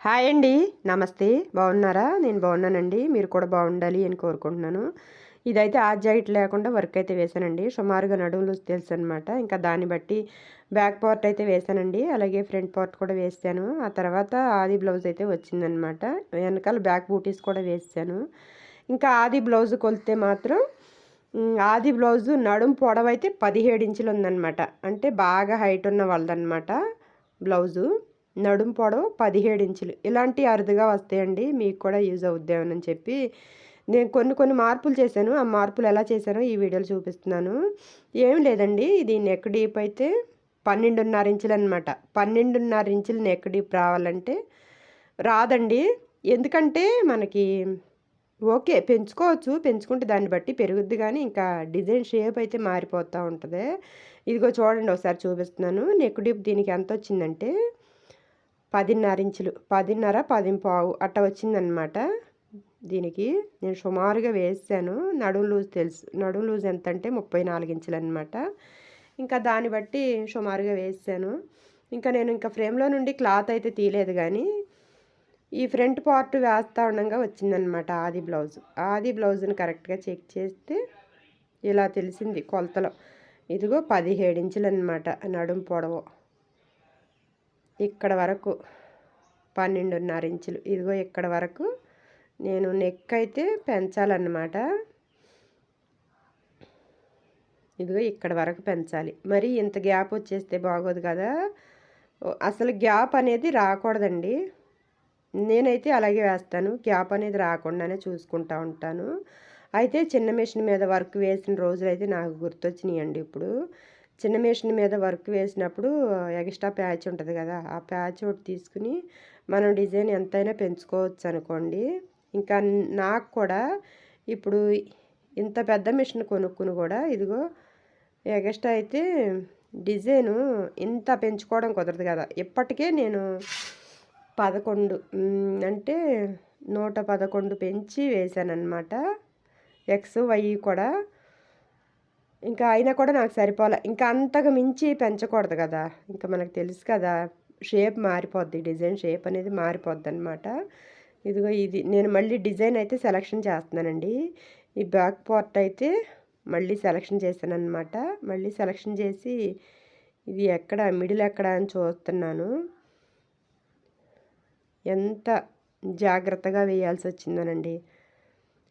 Hi అండి. నమస్తే. బాగున్నారా? నేను బాగున్నానండి. మీరు కూడా బాగుండాలి అని కోరుకుంటున్నాను. ఇదైతే ఆర్జాయిట్ లేకుండా వర్క్ అయితే వేశానండి. సుమారుగా నడుములు తెలుసనమాట. ఇంకా దాన్ని బట్టి బ్యాక్ పార్ట్ అయితే వేశానండి. అలాగే ఫ్రంట్ పార్ట్ కూడా వేసాను. ఆ తర్వాత ఆది బ్లౌజ్ అయితే వచ్చిందనమాట. వెనకాల బ్యాక్ బూటీస్ కూడా వేసాను. ఇంకా ఆది బ్లౌజ్ కొలితే మాత్రం ఆది బ్లౌజు నడుము పొడవైతే 17 ఇంచులు ఉందనమాట. అంటే బాగా హైట్ ఉన్న వాళ్ళదనమాట బ్లౌజు. నడుము పొడవు 17 ఇంచులు. ఇలాంటివి అరుదుగా వస్తాయండి. మీకు కూడా యూజ్ అవుద్దేమోనని చెప్పి నేను కొన్ని మార్పులు చేశాను. ఆ మార్పులు ఎలా చేశానో ఈ వీడియోలో చూపిస్తున్నాను. ఏం లేదండి, ఇది నెక్ డీప్ అయితే 12.5 ఇంచులు అనమాట. 12.5 ఇంచులు నెక్ డీప్ రావాలంటే రాదండి. ఎందుకంటే మనకి ఓకే, పెంచుకోవచ్చు. పెంచుకుంటే దాన్ని బట్టి పెరుగుద్ది కానీ ఇంకా డిజైన్ షేప్ అయితే మారిపోతూ ఉంటుంది. ఇదిగో చూడండి, ఒకసారి చూపిస్తున్నాను. నెక్ డీప్ దీనికి ఎంత వచ్చిందంటే 10.5 ఇంచులు, 10.5, 10.5 అట్ట వచ్చిందనమాట. దీనికి నేను సుమారుగా వేసాను. నడుము లూజ్ తెలుసు. నడుము లూజ్ ఎంత అంటే 34 ఇంచులు అనమాట. ఇంకా దాన్ని బట్టి సుమారుగా వేసాను. ఇంకా నేను ఫ్రేమ్లో నుండి క్లాత్ అయితే తీయలేదు కానీ ఈ ఫ్రంట్ పార్ట్ వేస్తూ ఉండగా వచ్చిందనమాట ఆది బ్లౌజ్. ఆది బ్లౌజ్ని కరెక్ట్గా చెక్ చేస్తే ఇలా తెలిసింది కొలతలో. ఇదిగో 17 ఇంచులు అనమాట నడుము పొడవు. ఇక్కడ వరకు 12.5 ఇంచులు. ఇదిగో ఇక్కడ వరకు నేను నెక్ అయితే పెంచాలన్నమాట. ఇదిగో ఇక్కడ వరకు పెంచాలి. మరి ఇంత గ్యాప్ వచ్చేస్తే బాగోదు కదా. అసలు గ్యాప్ అనేది రాకూడదండి. నేనైతే అలాగే వేస్తాను. గ్యాప్ అనేది రాకుండానే చూసుకుంటూ ఉంటాను. అయితే చిన్న మెషిన్ మీద వర్క్ వేసిన రోజులైతే నాకు గుర్తొచ్చినాయండి. ఇప్పుడు చిన్న మెషిన్ మీద వర్క్ వేసినప్పుడు ఎక్స్ట్రా ప్యాచ్ ఉంటుంది కదా, ఆ ప్యాచ్ ఒకటి తీసుకుని మనం డిజైన్ ఎంతైనా పెంచుకోవచ్చు అనుకోండి. ఇంకా నాకు కూడా ఇప్పుడు ఇంత పెద్ద మిషన్ కొనుక్కుని కూడా ఇదిగో ఎక్స్ట్రా అయితే డిజైను ఇంత పెంచుకోవడం కుదరదు కదా. ఇప్పటికే నేను 11 అంటే 111 పెంచి వేసానన్నమాట. ఎక్స్ వై కూడా. ఇంకా అయినా కూడా నాకు సరిపోలే. ఇంకా అంతకు మించి పెంచకూడదు కదా. ఇంకా మనకు తెలుసు కదా, షేప్ మారిపోద్ది. డిజైన్ షేప్ అనేది మారిపోద్ది అనమాట. ఇదిగో ఇది నేను మళ్ళీ డిజైన్ అయితే సెలెక్షన్ చేస్తున్నానండి. ఈ బ్యాక్ పార్ట్ అయితే మళ్ళీ సెలెక్షన్ చేశాను అనమాట. మళ్ళీ సెలెక్షన్ చేసి ఇది ఎక్కడ మిడిల్ ఎక్కడ అని చూస్తున్నాను. ఎంత జాగ్రత్తగా వేయాల్సి వచ్చిందోనండి.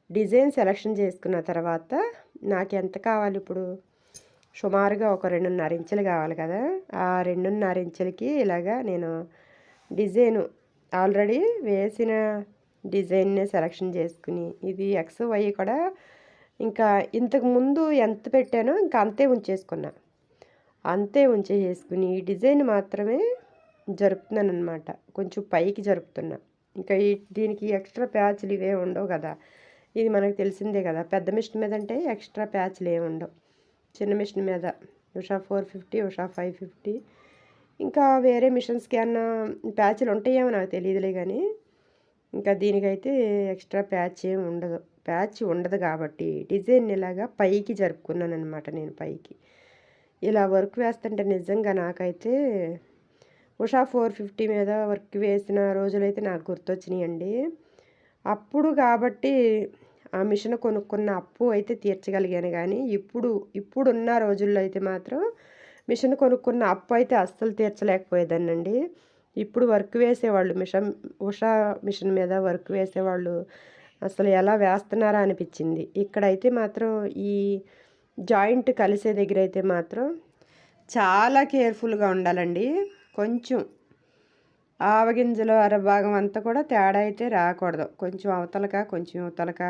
డిజైన్ సెలెక్షన్ చేసుకున్న తర్వాత నాకు ఎంత కావాలి ఇప్పుడు, సుమారుగా ఒక 2.5 ఇంచులు కావాలి కదా. ఆ 2.5 ఇంచులకి ఇలాగా నేను డిజైను ఆల్రెడీ వేసిన డిజైన్నే సెలెక్షన్ చేసుకుని ఇది ఎక్స్ వై కూడా ఇంకా ఇంతకు ముందు ఎంత పెట్టానో ఇంకా అంతే ఉంచేసుకున్నా. అంతే ఉంచేసుకుని ఈ డిజైన్ మాత్రమే జరుపుతున్నాను అనమాట. కొంచెం పైకి జరుపుతున్నా. ఇంకా దీనికి ఎక్స్ట్రా ప్యాచ్లు ఇవే ఉండవు కదా. ఇది మనకు తెలిసిందే కదా. పెద్ద మిషన్ మీద అంటే ఎక్స్ట్రా ప్యాచ్లు ఏమి ఉండవు. చిన్న మిషన్ మీద ఉషా 450, ఉషా 550 ఇంకా వేరే మిషన్స్కి అన్న ప్యాచ్లు ఉంటాయేమో నాకు తెలియదులే కానీ ఇంకా దీనికైతే ఎక్స్ట్రా ప్యాచ్ ఏమి ఉండదు. ప్యాచ్ ఉండదు కాబట్టి డిజైన్ ఇలాగా పైకి జరుపుకున్నాను అనమాట. నేను పైకి ఇలా వర్క్ వేస్తుంటే నిజంగా నాకైతే ఉషా 450 మీద వర్క్ వేసిన రోజులైతే నాకు గుర్తొచ్చినాయండి. అప్పుడు కాబట్టి ఆ మిషన్ కొనుక్కున్న అప్పు అయితే తీర్చగలిగాను కానీ ఇప్పుడున్న రోజుల్లో అయితే మాత్రం మిషన్ కొనుక్కున్న అప్పు అయితే అస్సలు తీర్చలేకపోయేదాన్నండి. ఇప్పుడు వర్క్ వేసేవాళ్ళు ఉషా మిషన్ మీద వర్క్ వేసేవాళ్ళు అసలు ఎలా వేస్తున్నారా అనిపించింది. ఇక్కడైతే మాత్రం ఈ జాయింట్ కలిసే దగ్గర అయితే మాత్రం చాలా కేర్ఫుల్గా ఉండాలండి. కొంచెం ఆవగింజలో అరభాగం అంతా కూడా తేడా అయితే రాకూడదు. కొంచెం అవతలక కొంచెం యువతలక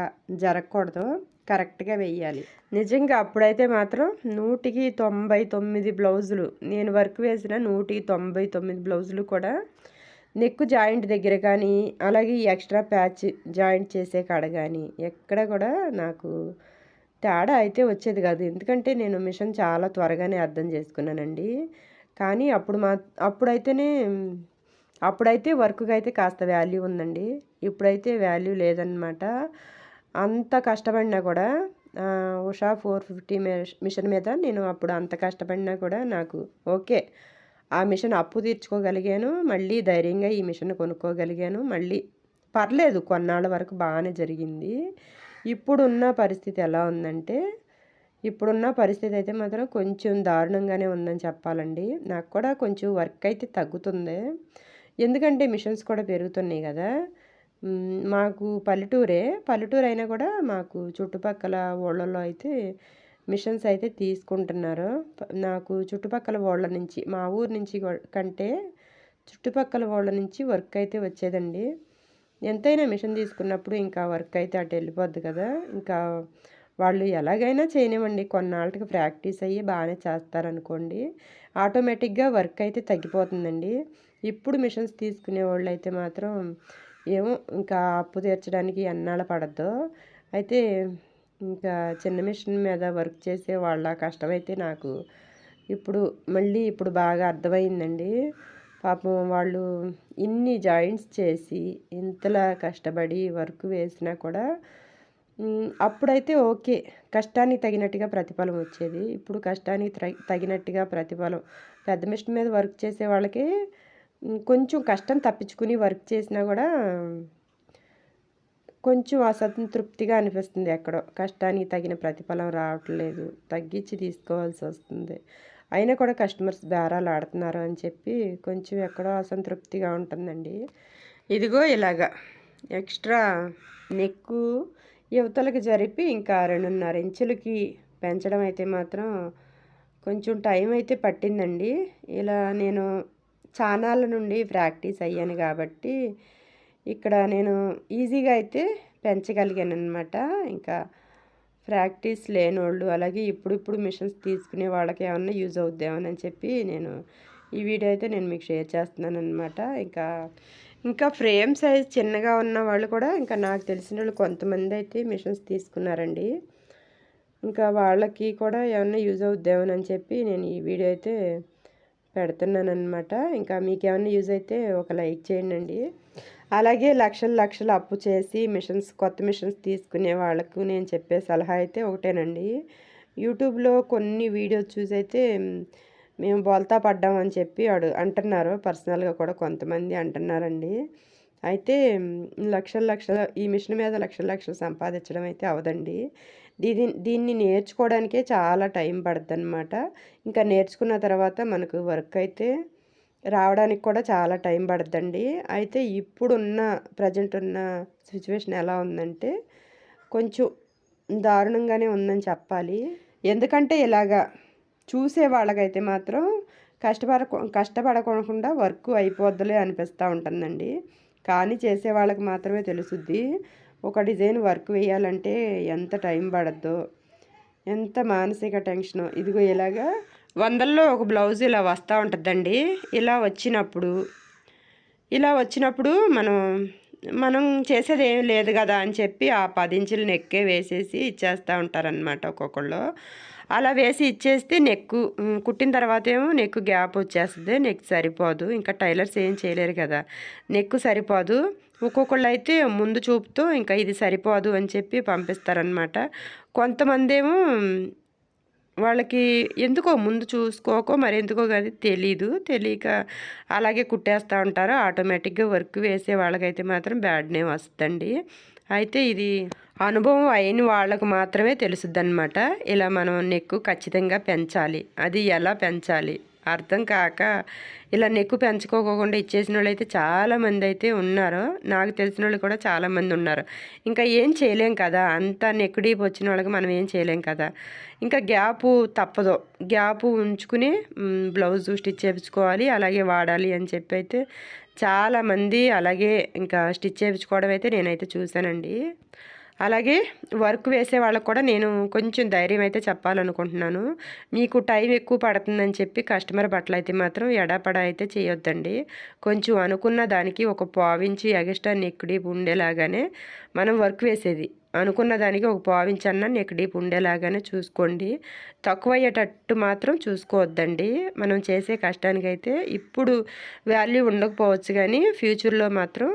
జరగకూడదు. కరెక్ట్గా వెయ్యాలి. నిజంగా అప్పుడైతే మాత్రం 199 బ్లౌజులు నేను వర్క్ వేసిన 199 బ్లౌజులు కూడా నెక్ జాయింట్ దగ్గర కానీ అలాగే ఎక్స్ట్రా ప్యాచ్ జాయింట్ చేసే కాడ కానీ ఎక్కడ కూడా నాకు తేడా అయితే వచ్చేది కాదు. ఎందుకంటే నేను మిషన్ చాలా త్వరగానే అర్థం చేసుకున్నానండి. కానీ అప్పుడైతే వర్క్కి అయితే కాస్త వాల్యూ ఉందండి. ఇప్పుడైతే వాల్యూ లేదనమాట. అంత కష్టపడినా కూడా ఉషా 450 మిషన్ మీద నేను అప్పుడు అంత కష్టపడినా కూడా నాకు ఓకే ఆ మిషన్ అప్పు తీర్చుకోగలిగాను. మళ్ళీ ధైర్యంగా ఈ మిషన్ కొనుక్కోగలిగాను. మళ్ళీ పర్లేదు కొన్నాళ్ళ వరకు బాగానే జరిగింది. ఇప్పుడున్న పరిస్థితి ఎలా ఉందంటే, ఇప్పుడున్న పరిస్థితి అయితే మాత్రం కొంచెం దారుణంగానే ఉందని చెప్పాలండి. నాకు కూడా కొంచెం వర్క్ అయితే తగ్గుతుంది. ఎందుకంటే మిషన్స్ కూడా పెరుగుతున్నాయి కదా! మాకు పల్లెటూరు అయినా కూడా మాకు చుట్టుపక్కల ఊళ్ళల్లో అయితే మిషన్స్ అయితే తీసుకుంటున్నారు. నాకు చుట్టుపక్కల ఊళ్ళ నుంచి మా ఊరు నుంచి కంటే చుట్టుపక్కల ఊళ్ళ నుంచి వర్క్ అయితే వచ్చేదండి. ఎంతైనా మిషన్ తీసుకున్నప్పుడు ఇంకా వర్క్ అయితే అటు వెళ్ళిపోద్ది కదా! ఇంకా వాళ్ళు ఎలాగైనా చేయనివ్వండి, కొన్నాళ్ళకి ప్రాక్టీస్ అయ్యి బాగానే చేస్తారనుకోండి, ఆటోమేటిక్గా వర్క్ అయితే తగ్గిపోతుందండి. ఇప్పుడు మిషన్స్ తీసుకునే వాళ్ళు అయితే మాత్రం ఏమో ఇంకా అప్పు తీర్చడానికి ఎన్నాళ్ళు పడద్దో. అయితే ఇంకా చిన్న మిషన్ మీద వర్క్ చేసే వాళ్ళ కష్టమైతే నాకు ఇప్పుడు బాగా అర్థమైందండి. పాపం వాళ్ళు ఇన్ని జాయింట్స్ చేసి ఇంతలా కష్టపడి వర్క్ వేసినా కూడా అప్పుడైతే ఓకే, కష్టానికి తగినట్టుగా ప్రతిఫలం వచ్చేది. ఇప్పుడు కష్టానికి తగినట్టుగా ప్రతిఫలం పెద్ద మిషన్ మీద వర్క్ చేసే వాళ్ళకి కొంచెం కష్టం తప్పించుకుని వర్క్ చేసినా కూడా కొంచెం అసంతృప్తిగా అనిపిస్తుంది. ఎక్కడో కష్టానికి తగిన ప్రతిఫలం రావట్లేదు, తగ్గించి తీసుకోవాల్సి వస్తుంది. అయినా కూడా కస్టమర్స్ బేరాలు ఆడుతున్నారు అని చెప్పి కొంచెం ఎక్కడో అసంతృప్తిగా ఉంటుందండి. ఇదిగో ఇలాగా ఎక్స్ట్రా నెక్కు యువతలకి జరిపి ఇంకా 2.5 ఇంచులకి పెంచడం అయితే మాత్రం కొంచెం టైం అయితే పట్టిందండి. ఇలా నేను చానాళ్ళ నుండి ప్రాక్టీస్ అయ్యాను కాబట్టి ఇక్కడ నేను ఈజీగా అయితే పెంచగలిగాను అనమాట. ఇంకా ప్రాక్టీస్ లేనోళ్ళు అలాగే ఇప్పుడిప్పుడు మిషన్స్ తీసుకునే వాళ్ళకి ఏమన్నా యూజ్ అవుద్దామని చెప్పి నేను ఈ వీడియో అయితే నేను మీకు షేర్ చేస్తున్నాను అనమాట. ఇంకా ఫ్రేమ్ సైజ్ చిన్నగా ఉన్న వాళ్ళు కూడా ఇంకా నాకు తెలిసిన వాళ్ళు కొంతమంది అయితే మిషన్స్ తీసుకున్నారండి. ఇంకా వాళ్ళకి కూడా ఏమన్నా యూజ్ అవుద్దామని చెప్పి నేను ఈ వీడియో అయితే పెడుతున్నాను అనమాట. ఇంకా మీకు ఏమన్నా యూజ్ అయితే ఒక లైక్ చేయండి. అలాగే లక్షలు అప్పు చేసి కొత్త మిషన్స్ తీసుకునే వాళ్ళకు నేను చెప్పే సలహా అయితే ఒకటేనండి. యూట్యూబ్లో కొన్ని వీడియోస్ చూసి అయితే మేము బోల్తా పడ్డామని చెప్పి అంటున్నారు. పర్సనల్గా కూడా కొంతమంది అంటున్నారండి. అయితే లక్షలు ఈ మిషన్ మీద లక్షలు సంపాదించడం అయితే అవదండి. దీన్ని నేర్చుకోవడానికే చాలా టైం పడుతుందన్నమాట. ఇంకా నేర్చుకున్న తర్వాత మనకు వర్క్ అయితే రావడానికి కూడా చాలా టైం పడుతుందండి. అయితే ప్రజెంట్ ఉన్న సిచ్యువేషన్ ఎలా ఉందంటే కొంచెం దారుణంగానే ఉందని చెప్పాలి. ఎందుకంటే ఇలాగా చూసే వాళ్ళకైతే మాత్రం కష్టపడకుండా వర్క్ అయిపోద్దులే అనిపిస్తూ ఉంటుందండి. కానీ చేసే వాళ్ళకి మాత్రమే తెలుసుద్ది ఒక డిజైన్ వర్క్ వేయాలంటే ఎంత టైం పడద్దో, ఎంత మానసిక టెన్షను. ఇదిగో ఇలాగా 100లో ఒక బ్లౌజ్ ఇలా వస్తూ ఉంటుందండి. ఇలా వచ్చినప్పుడు మనం చేసేది ఏం లేదు కదా అని చెప్పి ఆ 10 ఇంచులు నెక్కే వేసేసి ఇచ్చేస్తూ ఉంటారనమాట ఒక్కొక్కళ్ళు. అలా వేసి ఇచ్చేస్తే కుట్టిన తర్వాత ఏమో నెక్కు గ్యాప్ వచ్చేస్తుంది, నెక్ సరిపోదు. ఇంకా టైలర్స్ ఏం చేయలేరు కదా, నెక్కు సరిపోదు. ఒక్కొక్కళ్ళు అయితే ముందు చూపుతూ ఇంకా ఇది సరిపోదు అని చెప్పి పంపిస్తారనమాట. కొంతమంది ఏమో వాళ్ళకి ఎందుకో ముందు చూసుకోకో మరెందుకో కానీ తెలియక అలాగే కుట్టేస్తూ ఉంటారు. ఆటోమేటిక్గా వర్క్ వేసే వాళ్ళకైతే మాత్రం బ్యాడ్ నేమ్ వస్తుందండి. అయితే ఇది అనుభవం అయిన వాళ్ళకు మాత్రమే తెలుసుద్ది అనమాట. ఇలా మనం నెక్కు ఖచ్చితంగా పెంచాలి, అది ఎలా పెంచాలి అర్థం కాక ఇలా నెక్కు పెంచుకోకుండా ఇచ్చేసిన వాళ్ళు అయితే చాలామంది అయితే ఉన్నారు. నాకు తెలిసిన వాళ్ళు కూడా చాలామంది ఉన్నారు. ఇంకా ఏం చేయలేం కదా, అంత నెక్కు డీప్ వచ్చిన వాళ్ళకి మనం ఏం చేయలేం కదా. ఇంకా గ్యాపు తప్పదు, గ్యాపు ఉంచుకుని బ్లౌజ్ స్టిచ్ చేయించుకోవాలి, అలాగే వాడాలి అని చెప్పి అయితే చాలామంది అలాగే ఇంకా స్టిచ్ చేయించుకోవడం అయితే నేనైతే చూశానండి. అలాగే వర్క్ వేసే వాళ్ళకు కూడా నేను కొంచెం ధైర్యం అయితే చెప్పాలనుకుంటున్నాను. మీకు టైం ఎక్కువ పడుతుందని చెప్పి కస్టమర్ బట్టలు అయితే మాత్రం ఎడాపడా అయితే చేయొద్దండి. కొంచెం అనుకున్న దానికి ఒక పావించి ఎగస్ట్రా నెక్ డీప్ ఉండేలాగానే మనం వర్క్ వేసేది, అనుకున్న దానికి ఒక పావించన్నా నెక్ డీప్ ఉండేలాగానే చూసుకోండి. తక్కువ అయ్యేటట్టు మాత్రం చూసుకోవద్దండి. మనం చేసే కష్టానికైతే ఇప్పుడు వాల్యూ ఉండకపోవచ్చు కానీ ఫ్యూచర్లో మాత్రం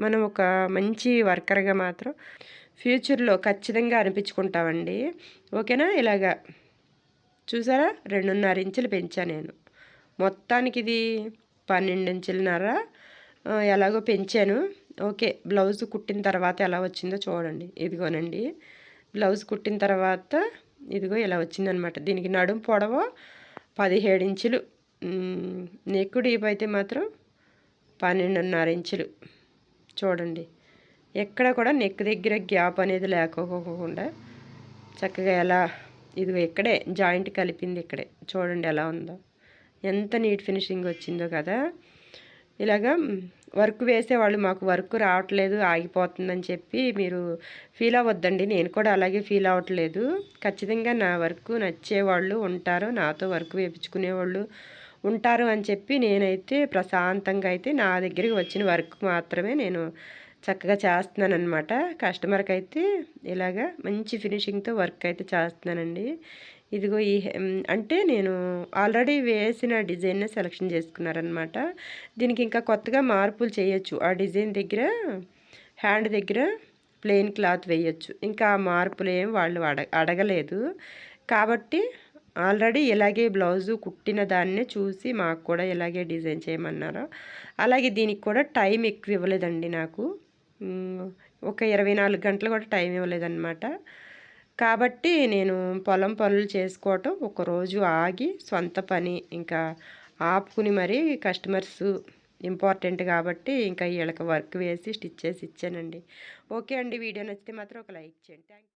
మనం ఒక మంచి వర్కర్గా మాత్రం ఫ్యూచర్లో ఖచ్చితంగా అనిపించుకుంటామండి. ఓకేనా? ఇలాగా చూసారా 2.5 ఇంచులు పెంచా నేను. మొత్తానికి ఇది 12 ఇంచులన్నర ఎలాగో పెంచాను. ఓకే, బ్లౌజ్ కుట్టిన తర్వాత ఎలా వచ్చిందో చూడండి. ఇదిగోనండి బ్లౌజ్ కుట్టిన తర్వాత ఇదిగో ఇలా వచ్చిందనమాట. దీనికి నడుము పొడవు 17 ఇంచులు, నెక్ డీప్ అయితే మాత్రం 12.5 ఇంచులు. చూడండి, ఎక్కడ కూడా నెక్ దగ్గర గ్యాప్ అనేది లేకోకుండా చక్కగా ఎలా ఇదిగో ఇక్కడే జాయింట్ కలిపింది ఇక్కడే. చూడండి ఎలా ఉందో, ఎంత నీట్ ఫినిషింగ్ వచ్చిందో కదా. ఇలాగా వర్క్ వేసేవాళ్ళు మాకు వర్క్ రావట్లేదు ఆగిపోతుందని చెప్పి మీరు ఫీల్ అవ్వద్దండి. నేను కూడా అలాగే ఫీల్ అవ్వట్లేదు. ఖచ్చితంగా నా వర్క్ నచ్చేవాళ్ళు ఉంటారు, నాతో వర్క్ వేయించుకునేవాళ్ళు ఉంటారు అని చెప్పి నేనైతే ప్రశాంతంగా అయితే నా దగ్గరికి వచ్చిన వర్క్ మాత్రమే నేను చక్కగా చేస్తున్నానన్నమాట. కస్టమర్కి అయితే ఇలాగా మంచి ఫినిషింగ్తో వర్క్ అయితే చేస్తున్నానండి. ఇదిగో అంటే నేను ఆల్రెడీ వేసిన డిజైన్నే సెలెక్షన్ చేసుకున్నారనమాట. దీనికి ఇంకా కొత్తగా మార్పులు చేయొచ్చు. ఆ డిజైన్ దగ్గర హ్యాండ్ దగ్గర ప్లెయిన్ క్లాత్ వేయచ్చు. ఇంకా ఆ మార్పులు ఏం వాళ్ళు అడగలేదు కాబట్టి ఆల్రెడీ ఇలాగే బ్లౌజు కుట్టిన దాన్నే చూసి మాకు కూడా ఇలాగే డిజైన్ చేయమన్నారు. అలాగే దీనికి కూడా టైం ఎక్కువ ఇవ్వలేదండి నాకు. ఒక 24 గంటలు కూడా టైం ఇవ్వలేదన్నమాట. కాబట్టి నేను పొలం పనులు చేసుకోవటం, ఒకరోజు ఆగి సొంత పని ఇంకా ఆపుకుని మరీ కస్టమర్స్ ఇంపార్టెంట్ కాబట్టి ఇంకా వీళ్ళకి వర్క్ వేసి స్టిచ్ చేసి ఇచ్చానండి. ఓకే అండి, వీడియో నచ్చితే మాత్రం ఒక లైక్ చేయండి. Thank you.